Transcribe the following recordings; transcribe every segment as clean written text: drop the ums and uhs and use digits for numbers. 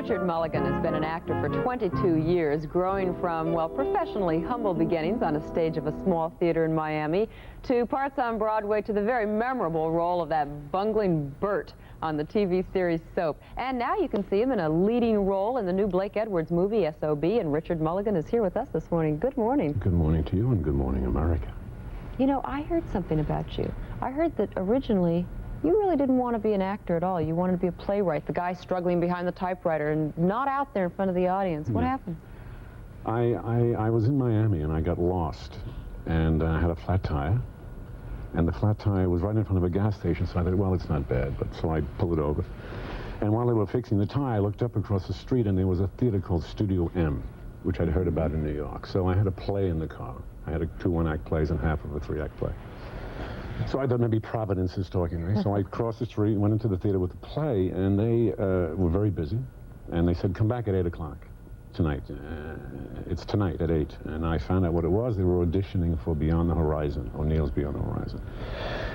Richard Mulligan has been an actor for 22 years, growing from, well, professionally humble beginnings on a stage of a small theater in Miami to parts on Broadway to the very memorable role of that bungling Bert on the TV series S.O.B. And now you can see him in a leading role in the new Blake Edwards movie, S.O.B. And Richard Mulligan is here with us this morning. Good morning. Good morning to you and good morning, America. You know, I heard something about you. I heard that originally you really didn't want to be an actor at all. You wanted to be a playwright, the guy struggling behind the typewriter and not out there in front of the audience. What happened? I was in Miami and I got lost, and I had a flat tire, and the flat tire was right in front of a gas station, so I thought, well, it's not bad, but so I pulled it over. And while they were fixing the tire, I looked up across the street and there was a theater called Studio M, which I'd heard about in New York. So I had a play in the car. I had two one-act plays and half of a three-act play. So I thought maybe Providence is talking to me. So I crossed the street, went into the theater with the play, and they were very busy. And they said, come back at 8 o'clock tonight. It's tonight at 8. And I found out what it was. They were auditioning for Beyond the Horizon, O'Neill's Beyond the Horizon.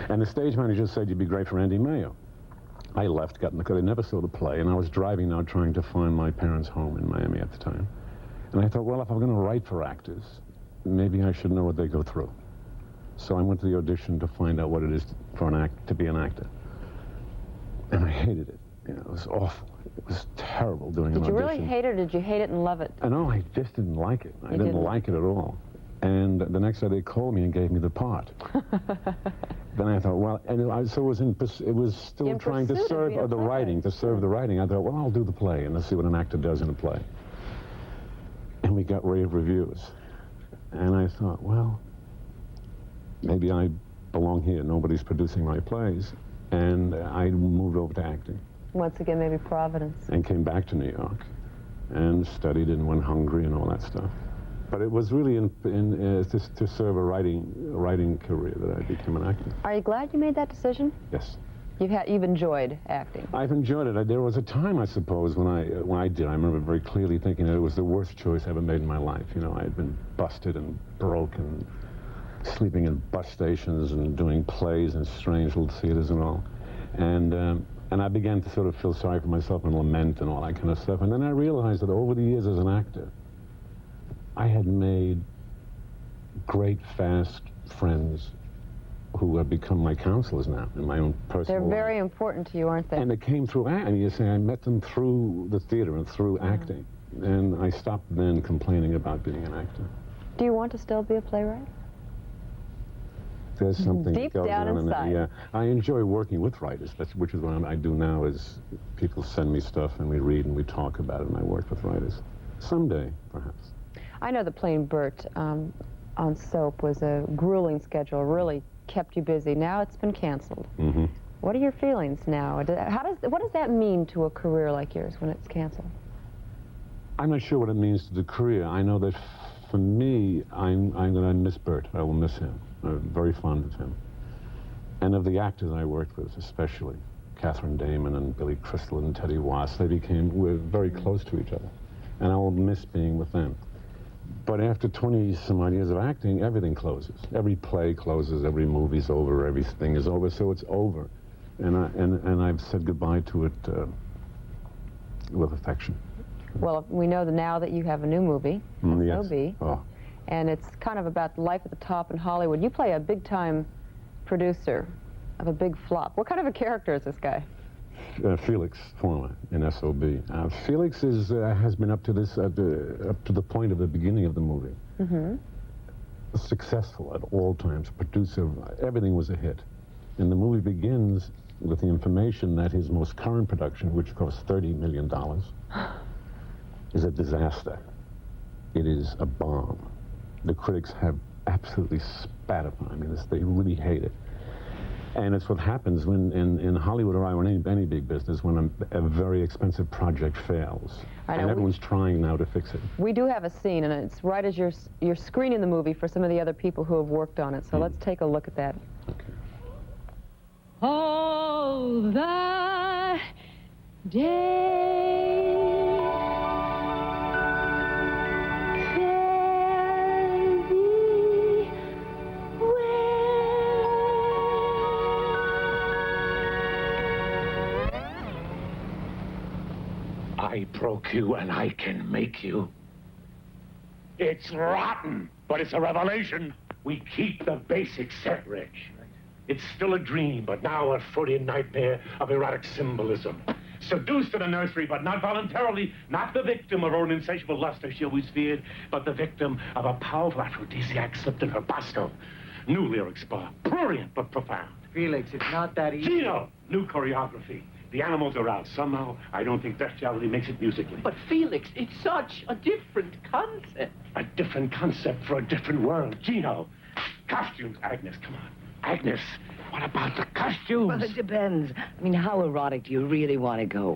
And the stage manager said, you'd be great for Andy Mayo. I left, got in the car. I never saw the play, and I was driving now trying to find my parents' home in Miami at the time. And I thought, well, if I'm going to write for actors, maybe I should know what they go through. So I went to the audition to find out what it is for to be an actor. And I hated it. You know, it was awful. It was terrible doing an audition. Did you really hate it, or did you hate it and love it? No, I just didn't like it. I didn't like it at all. And the next day they called me and gave me the part. Then I thought, well, and so it was still trying to serve the writing, to serve the writing. I thought, well, I'll do the play and let's see what an actor does in a play. And we got rave reviews. And I thought, well, maybe I belong here. Nobody's producing my plays. And I moved over to acting. Once again, maybe Providence. And came back to New York and studied and went hungry and all that stuff. But it was really to serve a writing career that I became an actor. Are you glad you made that decision? Yes. You've enjoyed acting? I've enjoyed it. There was a time, I suppose, when I did. I remember very clearly thinking that it was the worst choice I ever made in my life. You know, I had been busted and broke and sleeping in bus stations and doing plays in strange little theaters and all. And I began to sort of feel sorry for myself and lament and all that kind of stuff. And then I realized that over the years as an actor, I had made great, fast friends who have become my counselors now in my own personal life. They're very important to you, aren't they? And they came through acting. You say I met them through the theater and through acting. And I stopped then complaining about being an actor. Do you want to still be a playwright? There's something deep that goes down on inside. Yeah, I enjoy working with writers, which is what I do now. Is people send me stuff and we read and we talk about it, and I work with writers. Someday, perhaps. I know that playing Bert on S.O.B. was a grueling schedule, really kept you busy. Now it's been canceled. Mm-hmm. What are your feelings now? What does that mean to a career like yours when it's canceled? I'm not sure what it means to the career. I know that for me, I'm going to miss Bert. I will miss him. I'm very fond of him. And of the actors I worked with, especially Catherine Damon and Billy Crystal and Teddy Wass, we're very close to each other. And I will miss being with them. But after 20-some-odd years of acting, everything closes. Every play closes, every movie's over, everything is over, so it's over. And I've said goodbye to it with affection. Well, we know now that you have a new movie, S.O.B. Oh. And it's kind of about life at the top in Hollywood. You play a big-time producer of a big flop. What kind of a character is this guy? Felix Former in S.O.B. Felix has been up to the point of the beginning of the movie. Mm-hmm. Successful at all times, producer, everything was a hit. And the movie begins with the information that his most current production, which cost $30 million, is a disaster. It is a bomb. The critics have absolutely spat upon it. I mean, they really hate it. And it's what happens when in Hollywood or any big business when a very expensive project fails. And everyone's trying now to fix it. We do have a scene, and it's right as you're screening the movie for some of the other people who have worked on it. So let's take a look at that. Okay. All the day fare thee well. I broke you and I can make you. It's rotten, but it's a revelation. We keep the basics separate. It's still a dream, but now a fruiting nightmare of erotic symbolism. Seduced in a nursery, but not voluntarily, not the victim of her own insatiable lust as she always feared, but the victim of a powerful aphrodisiac slipped in her bosco. New lyrics, prurient but profound. Felix, it's not that easy. Gino, new choreography. The animals are out. Somehow, I don't think bestiality makes it musically. But Felix, it's such a different concept. A different concept for a different world. Gino, costumes. Agnes, come on. Agnes, what about the costumes? Well, it depends. I mean, how erotic do you really want to go?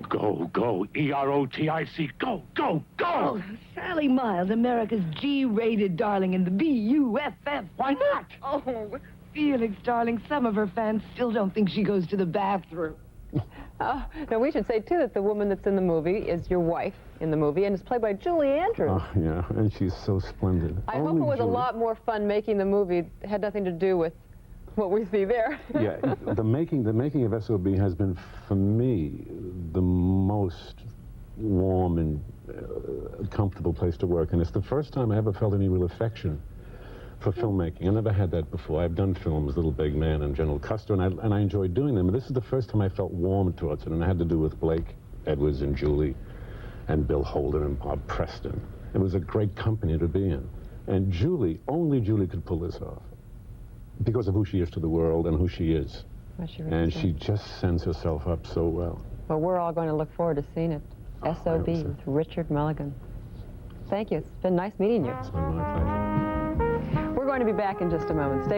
Go. E-R-O-T-I-C. Go. Oh, Sally Miles, America's G-rated darling in the B-U-F-F. Why not? Oh, Felix, darling, some of her fans still don't think she goes to the bathroom. Now, we should say, too, that the woman that's in the movie is your wife in the movie and is played by Julie Andrews. Oh, yeah, and she's so splendid. I hope it was a lot more fun making the movie. It had nothing to do with what we see there. Yeah, the making of S.O.B. has been, for me, the most warm and comfortable place to work. And it's the first time I ever felt any real affection for filmmaking. I never had that before. I've done films, Little Big Man and General Custer, and I enjoyed doing them. But this is the first time I felt warm towards it, and it had to do with Blake Edwards and Julie and Bill Holden and Bob Preston. It was a great company to be in. And Julie, only Julie could pull this off because of who she is to the world and who she is. And she just sends herself up so well. Well, we're all going to look forward to seeing it. Oh, S.O.B. I hope so. with Richard Mulligan. Thank you. It's been nice meeting you. It's been my pleasure. We're going to be back in just a moment. Stay